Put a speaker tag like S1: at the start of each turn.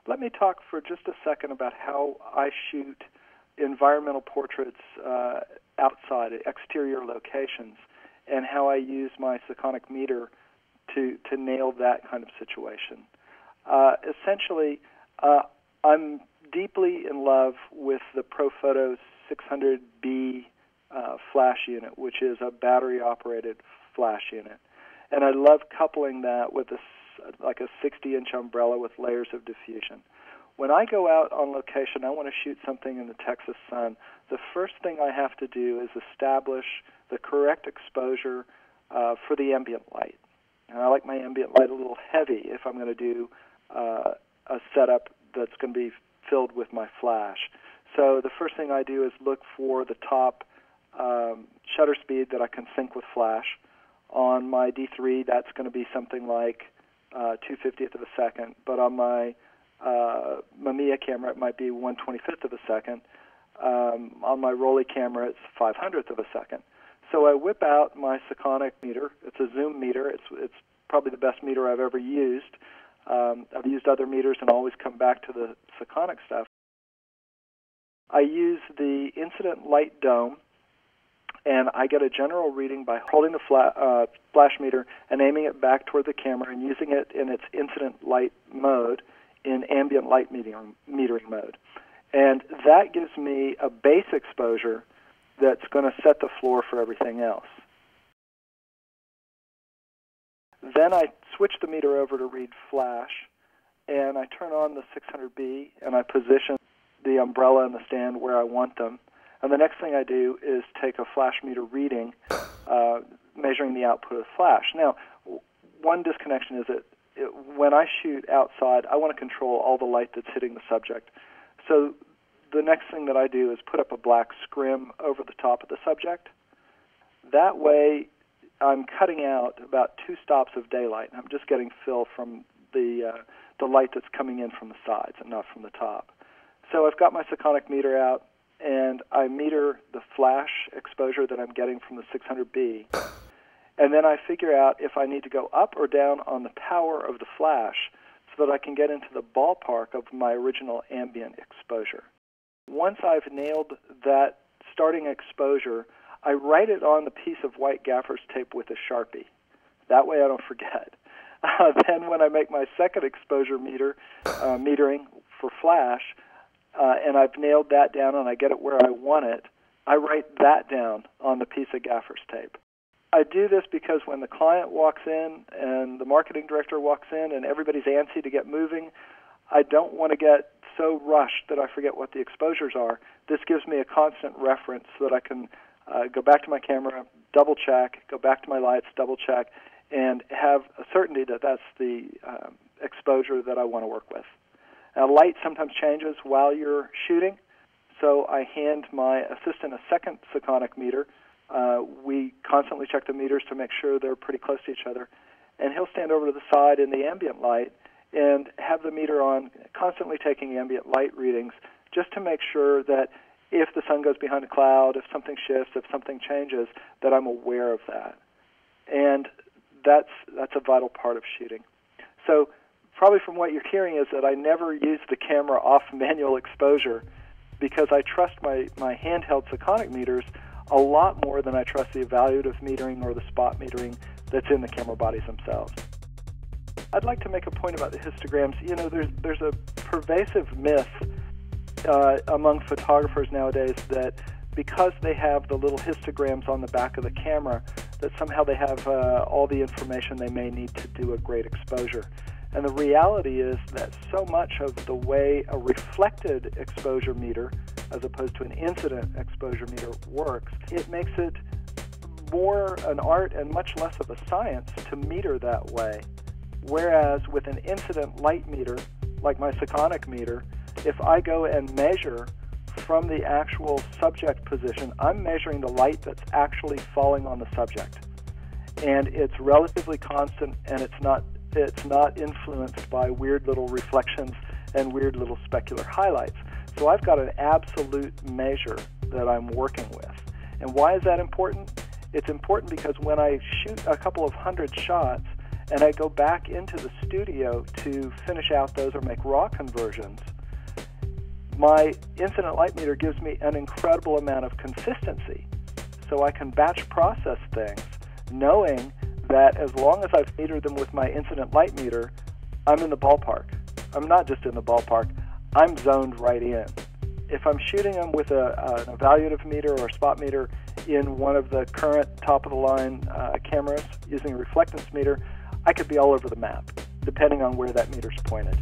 S1: let me talk for just a second about how I shoot environmental portraits outside, at exterior locations, and how I use my Sekonic meter to nail that kind of situation. Essentially, I'm deeply in love with the ProPhoto 600B flash unit, which is a battery-operated flash unit. And I love coupling that with like a 60-inch umbrella with layers of diffusion. When I go out on location, I want to shoot something in the Texas sun. The first thing I have to do is establish the correct exposure for the ambient light. And I like my ambient light a little heavy if I'm going to do a setup that's going to be filled with my flash. So the first thing I do is look for the top shutter speed that I can sync with flash. On my D3, that's going to be something like 2/50th of a second, but on my Mamiya camera, it might be 1/25th of a second. On my Rolly camera, it's 500th of a second. So I whip out my Sekonic meter. It's a zoom meter. It's probably the best meter I've ever used. I've used other meters and always come back to the Sekonic stuff. I use the incident light dome, and I get a general reading by holding the flash meter and aiming it back toward the camera and using it in its incident light mode in ambient light metering mode. And that gives me a base exposure that's going to set the floor for everything else. Then I switch the meter over to read flash, and I turn on the 600B, and I position the umbrella and the stand where I want them. And the next thing I do is take a flash meter reading, measuring the output of the flash. Now, one disconnection is that when I shoot outside, I want to control all the light that's hitting the subject. So the next thing that I do is put up a black scrim over the top of the subject. That way, I'm cutting out about 2 stops of daylight. I'm just getting fill from the light that's coming in from the sides and not from the top. So I've got my Sekonic meter out, and I meter the flash exposure that I'm getting from the 600B. And then I figure out if I need to go up or down on the power of the flash so that I can get into the ballpark of my original ambient exposure. Once I've nailed that starting exposure, I write it on the piece of white gaffer's tape with a Sharpie. That way I don't forget. Then when I make my second exposure metering for flash, and I've nailed that down and I get it where I want it, I write that down on the piece of gaffer's tape. I do this because when the client walks in and the marketing director walks in and everybody's antsy to get moving, I don't want to get so rushed that I forget what the exposures are. This gives me a constant reference so that I can go back to my camera, double check, go back to my lights, double check, and have a certainty that that's the exposure that I want to work with. Now, light sometimes changes while you're shooting, so I hand my assistant a second Sekonic meter. We constantly check the meters to make sure they're pretty close to each other, and he'll stand over to the side in the ambient light and have the meter on, constantly taking ambient light readings, just to make sure that if the sun goes behind a cloud, if something shifts, if something changes, that I'm aware of that. And that's a vital part of shooting. So probably from what you're hearing is that I never use the camera off manual exposure because I trust my handheld Sekonic meters a lot more than I trust the evaluative metering or the spot metering that's in the camera bodies themselves. I'd like to make a point about the histograms. You know, there's a pervasive myth among photographers nowadays that because they have the little histograms on the back of the camera, that somehow they have all the information they may need to do a great exposure. And the reality is that so much of the way a reflected exposure meter, as opposed to an incident exposure meter, works, it makes it more an art and much less of a science to meter that way. Whereas with an incident light meter, like my Sekonic meter, if I go and measure from the actual subject position, I'm measuring the light that's actually falling on the subject. And it's relatively constant, and it's not influenced by weird little reflections and weird little specular highlights. So I've got an absolute measure that I'm working with. And why is that important? It's important because when I shoot a couple of hundred shots and I go back into the studio to finish out those or make raw conversions, my incident light meter gives me an incredible amount of consistency. So I can batch process things knowing that as long as I've metered them with my incident light meter, I'm in the ballpark. I'm not just in the ballpark, I'm zoned right in. If I'm shooting them with an evaluative meter or a spot meter in one of the current top-of-the-line cameras using a reflectance meter, I could be all over the map, depending on where that meter's pointed.